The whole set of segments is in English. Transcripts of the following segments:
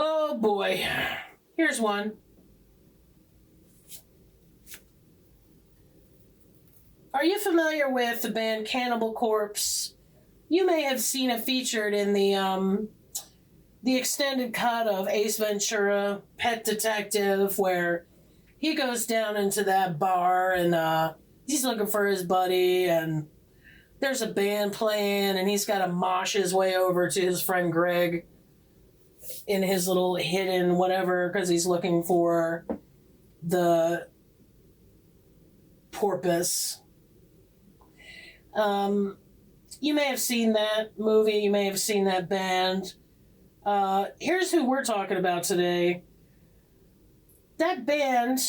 Oh boy. Here's one. Are you familiar with the band Cannibal Corpse? You may have seen it featured in the extended cut of Ace Ventura, Pet Detective, where he goes down into that bar and he's looking for his buddy, and there's a band playing, and he's got to mosh his way over to his friend Greg in his little hidden whatever, because he's looking for the porpoise. You may have seen that movie, you may have seen that band. Here's who we're talking about today. That band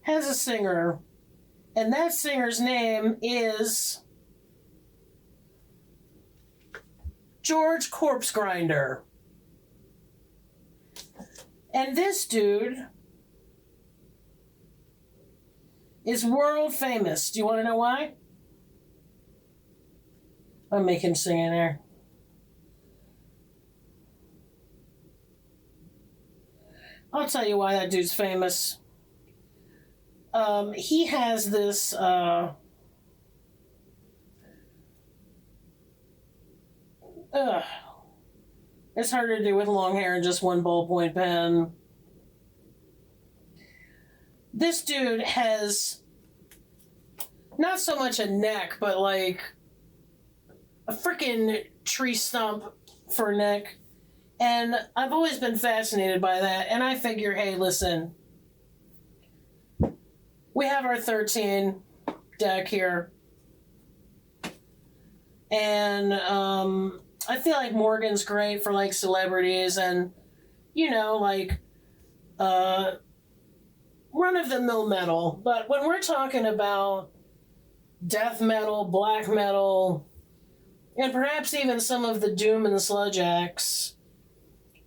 has a singer, and that singer's name is George Corpsegrinder. And this dude is world famous. Do you want to know why? I'll make him sing in there. I'll tell you why that dude's famous. He has this it's hard to do with long hair and just one ballpoint pen. This dude has not so much a neck, but like a freaking tree stump for a neck. And I've always been fascinated by that. And I figure, hey, listen, we have our 13 deck here. And I feel like Morgan's great for like celebrities and, you know, like run-of-the-mill metal. But when we're talking about death metal, black metal, and perhaps even some of the doom and sludge acts,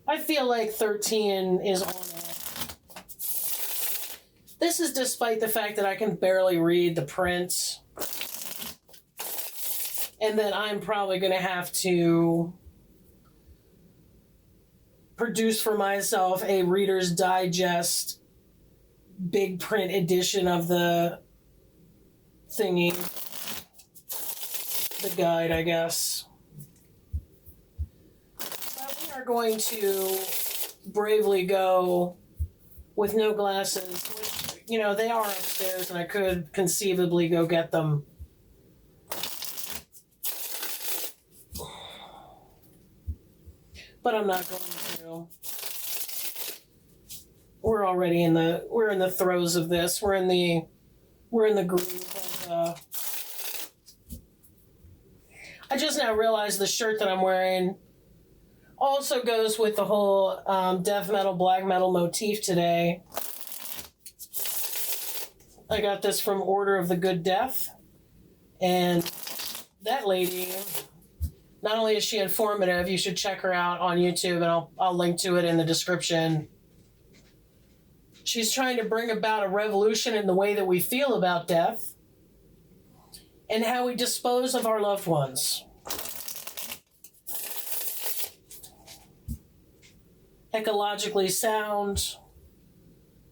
I feel like 13 is on it. This is despite the fact that I can barely read the print, and that I'm probably going to have to produce for myself a Reader's Digest big print edition of the thingy, the guide, I guess. But we are going to bravely go with no glasses, which, you know, they are upstairs and I could conceivably go get them. But I'm not going to. We're already in the throes of this. We're in the groove of I just now realized the shirt that I'm wearing also goes with the whole death metal, black metal motif today. I got this from Order of the Good Death. And that lady, not only is she informative, you should check her out on YouTube, and I'll link to it in the description. She's trying to bring about a revolution in the way that we feel about death and how we dispose of our loved ones. Ecologically sound.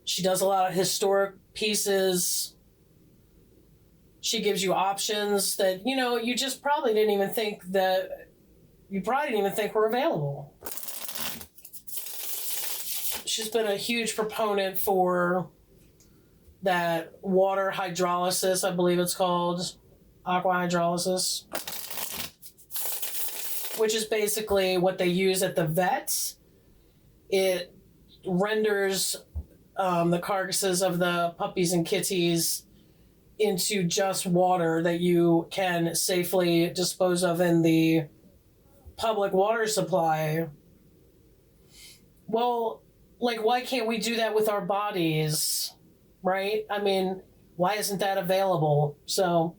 She does a lot of historic pieces. She gives you options that, you know, you just probably didn't even think were available. She's been a huge proponent for that water hydrolysis, I believe it's called, aqua hydrolysis, which is basically what they use at the vets. It renders the carcasses of the puppies and kitties into just water that you can safely dispose of in the public water supply. Well, like, why can't we do that with our bodies, right? I mean, why isn't that available? So,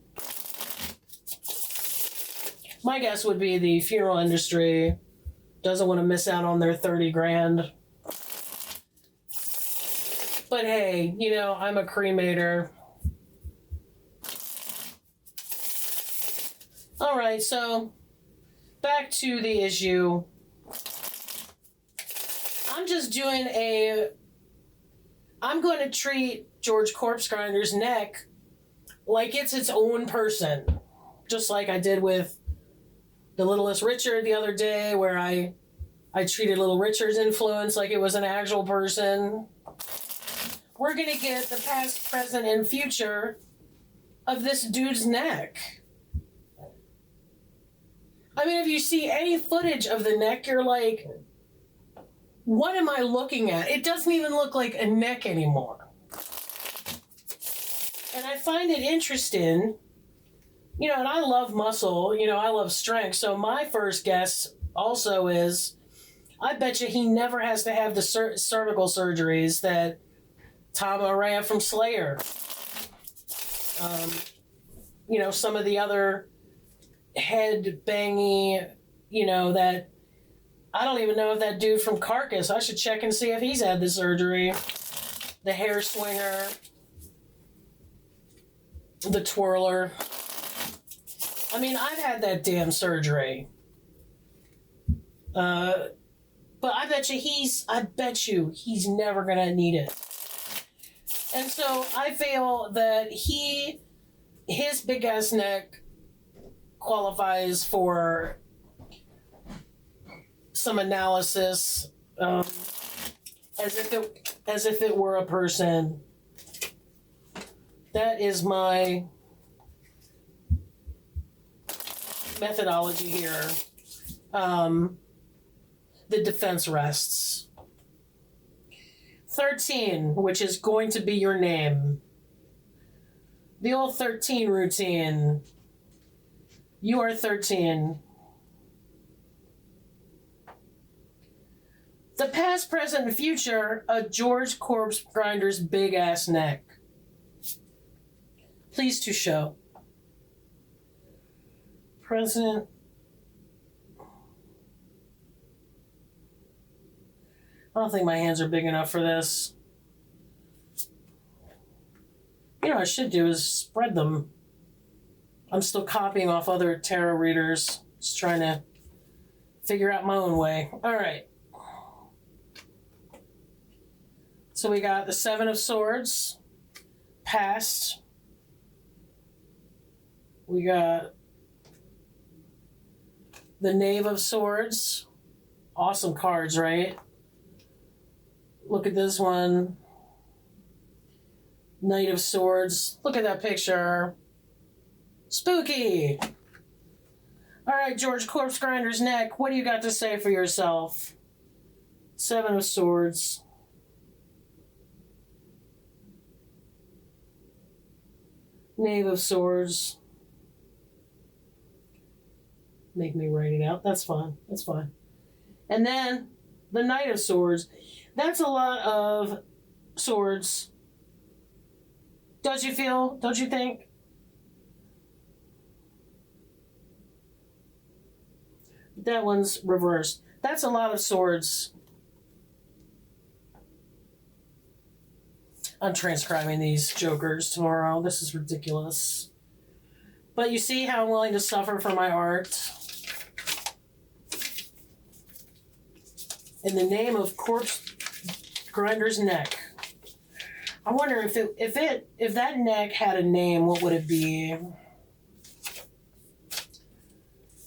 my guess would be the funeral industry doesn't want to miss out on their 30 grand. But hey, you know, I'm a cremator. All right, so back to the issue. I'm just doing I'm going to treat George Corpsegrinder's neck like it's its own person. Just like I did with the Littlest Richard the other day, where I treated Little Richard's influence like it was an actual person. We're going to get the past, present, and future of this dude's neck. I mean, if you see any footage of the neck, you're like, what am I looking at? It doesn't even look like a neck anymore. And I find it interesting, and I love muscle, I love strength. So my first guess also is, I bet you he never has to have the cervical surgeries that Tom Araya from Slayer, some of the other head bangy, that I don't even know if that dude from Carcass, I should check and see if he's had the surgery. The hair swinger, the twirler. I mean, I've had that damn surgery. But I bet you he's never gonna need it. And so I feel that his big ass neck qualifies for some analysis, as if it were a person. That is my methodology here. The defense rests. 13, which is going to be your name. The old 13 routine. You are 13. The past, present, and future of George Corpsegrinder's big ass neck. Please to show. Present. I don't think my hands are big enough for this. What I should do is spread them. I'm still copying off other tarot readers. Just trying to figure out my own way. All right. So we got the Seven of Swords, past. We got the Knave of Swords. Awesome cards, right? Look at this one. Knight of Swords. Look at that picture. Spooky. All right, George Corpsegrinder's neck. What do you got to say for yourself? Seven of Swords. Knave of Swords. Make me write it out. That's fine. That's fine. And then the Knight of Swords. That's a lot of swords. Don't you feel? Don't you think? That one's reversed. That's a lot of swords. I'm transcribing these jokers tomorrow. This is ridiculous. But you see how I'm willing to suffer for my art? In the name of Corpsegrinder's neck. I wonder if that neck had a name, what would it be?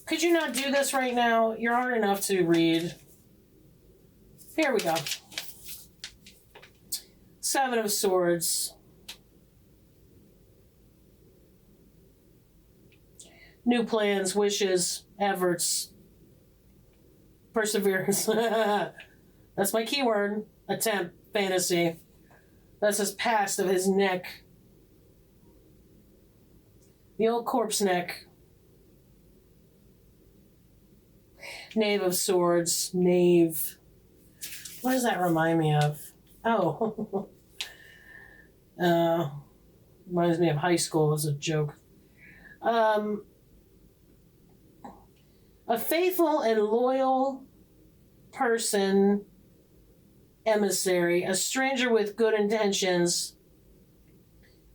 Could you not do this right now? You're hard enough to read. Here we go. Seven of Swords. New plans, wishes, efforts, perseverance. That's my keyword. Attempt, fantasy. That's his past of his neck. The old corpse neck. Knave of Swords. Knave. What does that remind me of? Oh. Reminds me of high school as a joke. A faithful and loyal person, emissary, a stranger with good intentions,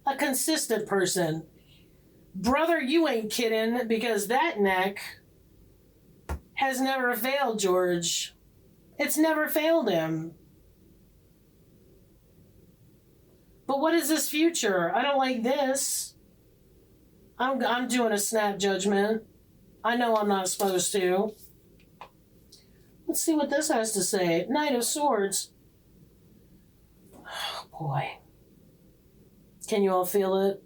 a consistent person. Brother, you ain't kidding, because that neck has never failed George. It's never failed him. But what is this future? I don't like this. I'm doing a snap judgment. I know I'm not supposed to. Let's see what this has to say. Knight of Swords. Oh, boy. Can you all feel it?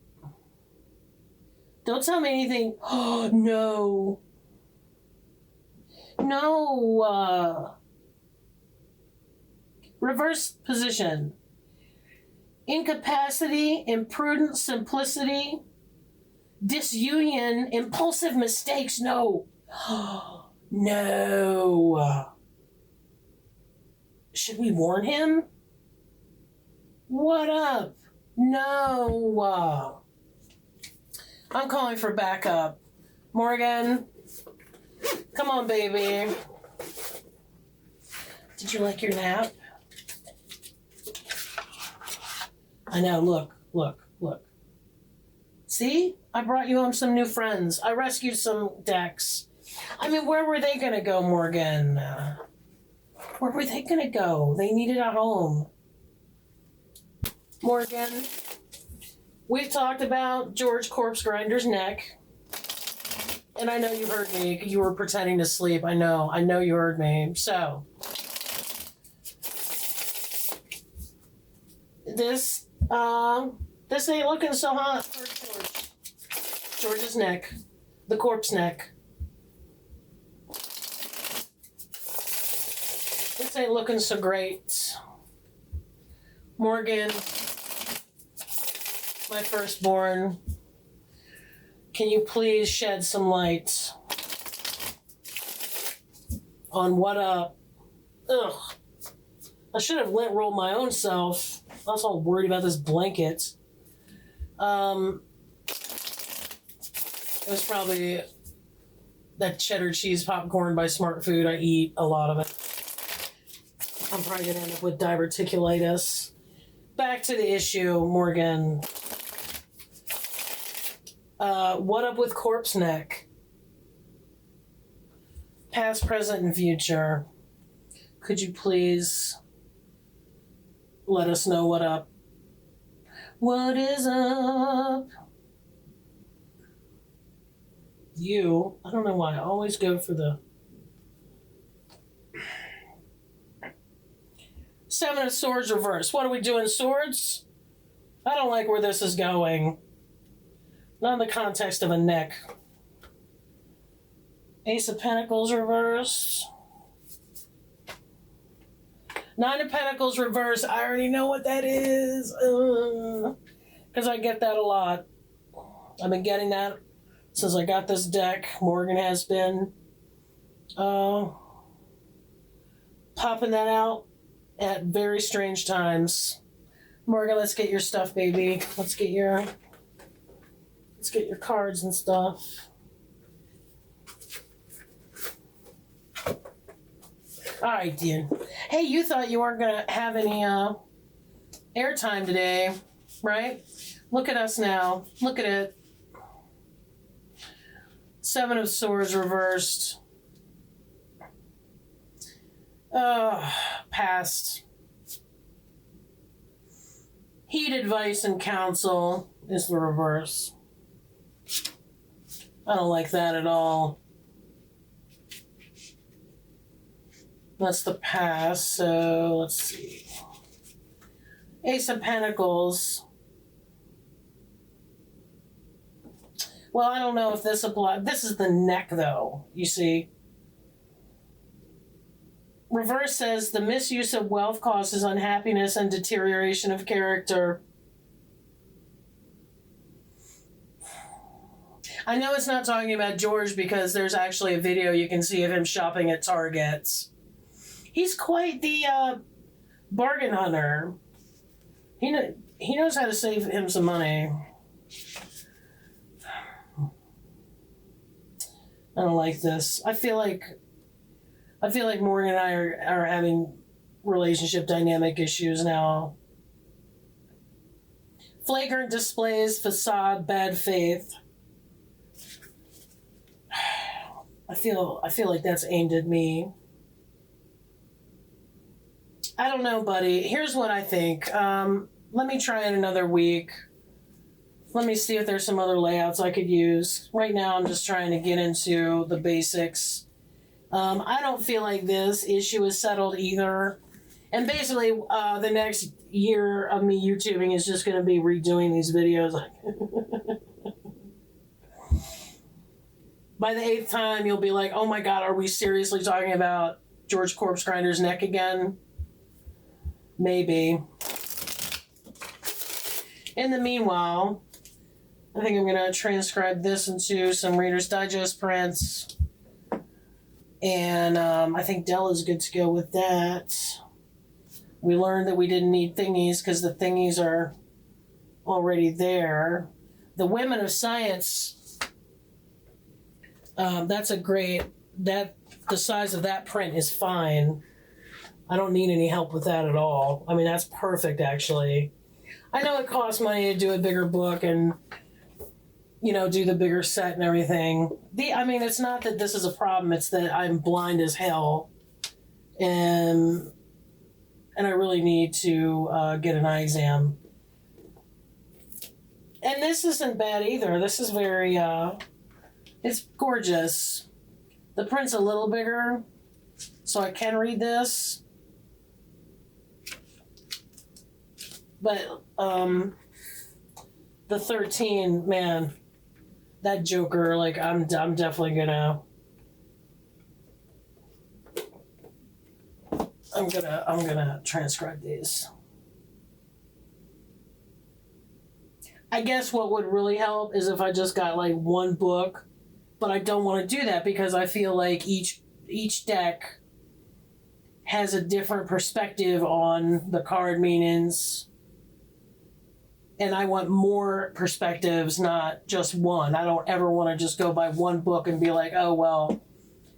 Don't tell me anything. Oh, no. No. Reverse position. Incapacity, imprudent simplicity, disunion, impulsive mistakes. No. No. Should we warn him? What up? No. I'm calling for backup. Morgan, come on, baby. Did you like your nap? I know, look. See? I brought you home some new friends. I rescued some decks. I mean, where were they going to go, Morgan? Where were they going to go? They needed a home. Morgan, we've talked about George Corpsegrinder's neck. And I know you heard me. You were pretending to sleep. I know you heard me. So, this ain't looking so hot for George. George's neck. The Corpseneck. This ain't looking so great. Morgan, my firstborn, can you please shed some light on what up? Ugh. I should have lint rolled my own self. I was all worried about this blanket. It was probably that cheddar cheese popcorn by Smart Food. I eat a lot of it. I'm probably going to end up with diverticulitis. Back to the issue, Morgan. What up with Corpseneck? Past, present, and future. Could you please let us know what up? What is up? You, I don't know why I always go for the Seven of Swords reverse. What are we doing, swords? I don't like where this is going. Not in the context of a neck. Ace of Pentacles reversed. Nine of Pentacles reversed. I already know what that is. Because I get that a lot. I've been getting that since I got this deck. Morgan has been popping that out at very strange times. Morgan, let's get your stuff, baby. Let's get your cards and stuff. All right, dude. Hey, you thought you weren't going to have any airtime today, right? Look at us now. Look at it. Seven of Swords reversed. Past. Heed, advice, and counsel is the reverse. I don't like that at all. That's the past, so let's see. Ace of Pentacles. Well, I don't know if this applies. This is the neck, though, you see. Reverse says the misuse of wealth causes unhappiness and deterioration of character. I know it's not talking about George because there's actually a video you can see of him shopping at Target. He's quite the bargain hunter. He knows how to save him some money. I don't like this. I feel like Morgan and I are having relationship dynamic issues now. Flagrant displays, facade, bad faith. I feel like that's aimed at me. I don't know, buddy. Here's what I think. Let me try it another week. Let me see if there's some other layouts I could use. Right now, I'm just trying to get into the basics. I don't feel like this issue is settled either. And basically, the next year of me YouTubing is just going to be redoing these videos. By the 8th time, you'll be like, oh my God, are we seriously talking about George Corpsegrinder's neck again? Maybe. In the meanwhile, I think I'm going to transcribe this into some Reader's Digest prints. And I think Della's good to go with that. We learned that we didn't need thingies because the thingies are already there. The Women of Science, that's a great, the size of that print is fine. I don't need any help with that at all. I mean, that's perfect, actually. I know it costs money to do a bigger book and, you know, do the bigger set and everything. I mean, it's not that this is a problem. It's that I'm blind as hell. And I really need to get an eye exam. And this isn't bad either. This is very, it's gorgeous. The print's a little bigger, so I can read this. But the 13, man, that Joker, like, I'm definitely gonna... I'm gonna transcribe these. I guess what would really help is if I just got like one book, but I don't want to do that because I feel like each deck has a different perspective on the card meanings, and I want more perspectives, not just one. I don't ever want to just go by one book and be like, oh well,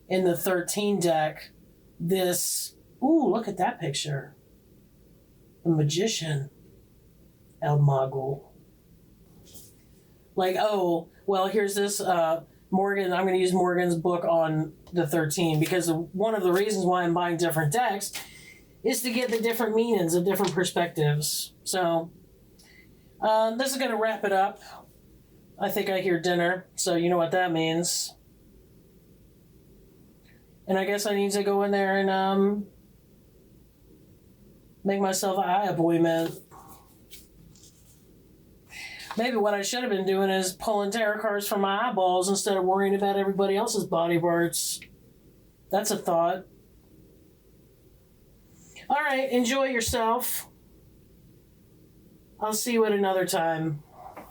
in the 13 deck, this. Ooh, look at that picture. The Magician. El Mago. Like, oh, well, here's this Morgan. I'm going to use Morgan's book on the 13 because one of the reasons why I'm buying different decks is to get the different meanings and different perspectives. So, this is going to wrap it up. I think I hear dinner, so you know what that means. And I guess I need to go in there and, make myself an eye appointment. Maybe what I should have been doing is pulling tarot cards from my eyeballs instead of worrying about everybody else's body parts. That's a thought. All right, enjoy yourself. I'll see you at another time.